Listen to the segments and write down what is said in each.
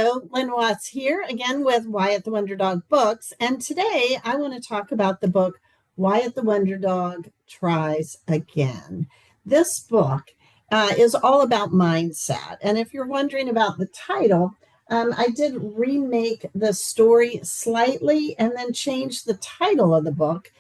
Hello, Lynn Watts here again with Wyatt the Wonder Dog Books. And today I want to talk about the book Wyatt the Wonder Dog Tries Again. This book is all about mindset. And if you're wondering about the title, I did remake the story slightly and then change the title of the book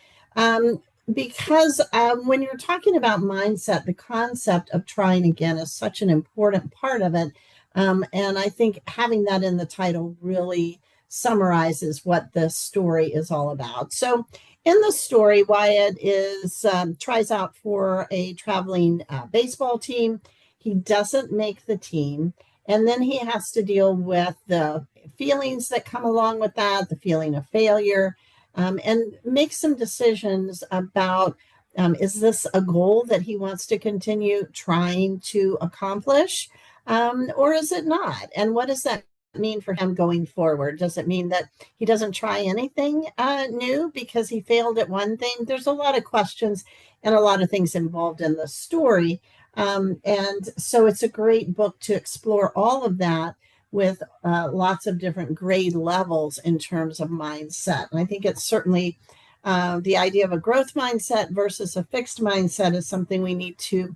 because when you're talking about mindset, the concept of trying again is such an important part of it. And I think having that in the title really summarizes what the story is all about. So, in the story, Wyatt is tries out for a traveling baseball team. He doesn't make the team, and then he has to deal with the feelings that come along with that, the feeling of failure, and make some decisions about is this a goal that he wants to continue trying to accomplish? Or is it not? And what does that mean for him going forward? Does it mean that he doesn't try anything new because he failed at one thing? There's a lot of questions and a lot of things involved in the story. And so it's a great book to explore all of that with lots of different grade levels in terms of mindset. And I think it's certainly the idea of a growth mindset versus a fixed mindset is something we need to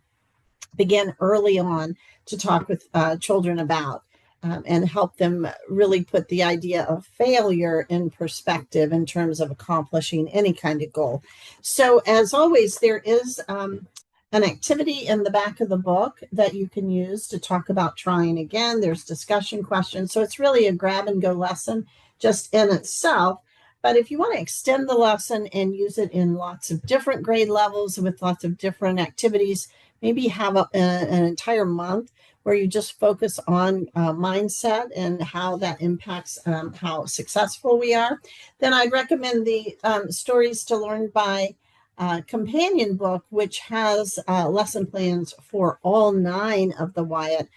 begin early on to talk with children about and help them really put the idea of failure in perspective in terms of accomplishing any kind of goal. So, as always, there is an activity in the back of the book that you can use to talk about trying again. There's discussion questions. So, it's really a grab and go lesson just in itself. But if you want to extend the lesson and use it in lots of different grade levels with lots of different activities, maybe have an entire month where you just focus on mindset and how that impacts how successful we are, then I'd recommend the Stories to Learn by companion book, which has lesson plans for all 9 of the Wyatt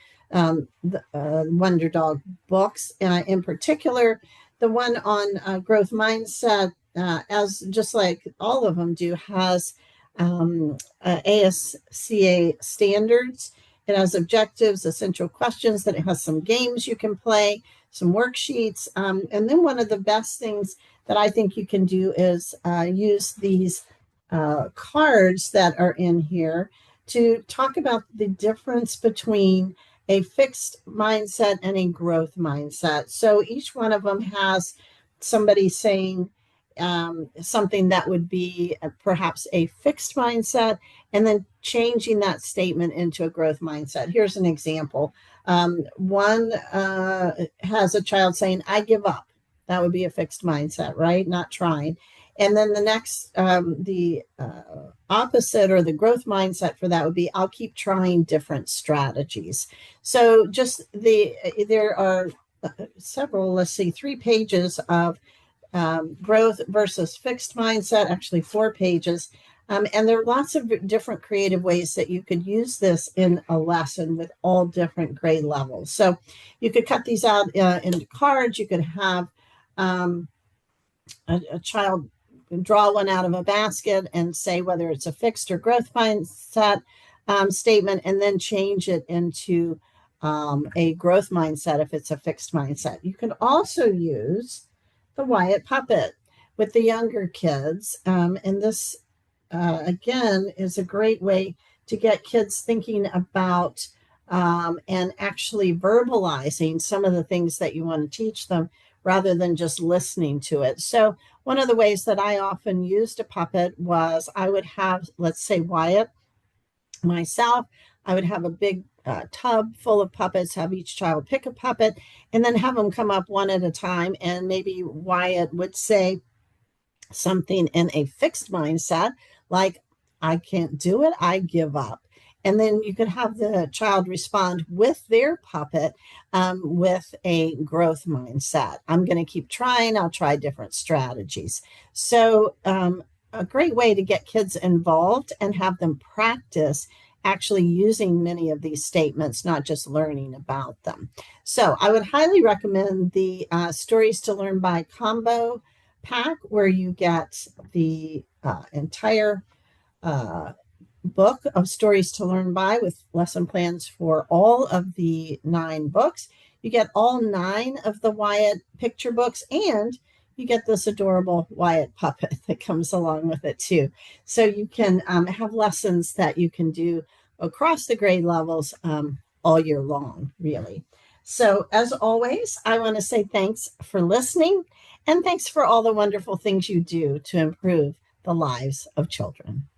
Wonder Dog books. In particular, the one on growth mindset, as just like all of them do, has ASCA standards. It has objectives, essential questions, that it has some games you can play, some worksheets. And then one of the best things that I think you can do is use these cards that are in here to talk about the difference between a fixed mindset and a growth mindset. So each one of them has somebody saying something that would be perhaps a fixed mindset, and then changing that statement into a growth mindset. Here's an example. One has a child saying, I give up. That would be a fixed mindset, right? Not trying. And then the next, the opposite or the growth mindset for that would be, I'll keep trying different strategies. So just there are several, let's see, 3 pages of growth versus fixed mindset, actually 4 pages. And there are lots of different creative ways that you could use this in a lesson with all different grade levels. So you could cut these out into cards. You could have a child draw one out of a basket and say whether it's a fixed or growth mindset statement, and then change it into a growth mindset if it's a fixed mindset. You can also use the Wyatt puppet with the younger kids. And this, again, is a great way to get kids thinking about and actually verbalizing some of the things that you want to teach them rather than just listening to it. So one of the ways that I often used a puppet was I would have, let's say, Wyatt, myself, I would have a big tub full of puppets, have each child pick a puppet, and then have them come up one at a time. And maybe Wyatt would say something in a fixed mindset, like, I can't do it, I give up. And then you could have the child respond with their puppet with a growth mindset. I'm going to keep trying, I'll try different strategies. So a great way to get kids involved and have them practice actually using many of these statements, not just learning about them. So I would highly recommend the Stories to Learn by combo pack, where you get the entire book of Stories to Learn by with lesson plans for all of the 9 books. You get all 9 of the Wyatt picture books, and you get this adorable Wyatt puppet that comes along with it too. So you can have lessons that you can do across the grade levels all year long, really. So as always, I want to say thanks for listening, and thanks for all the wonderful things you do to improve the lives of children.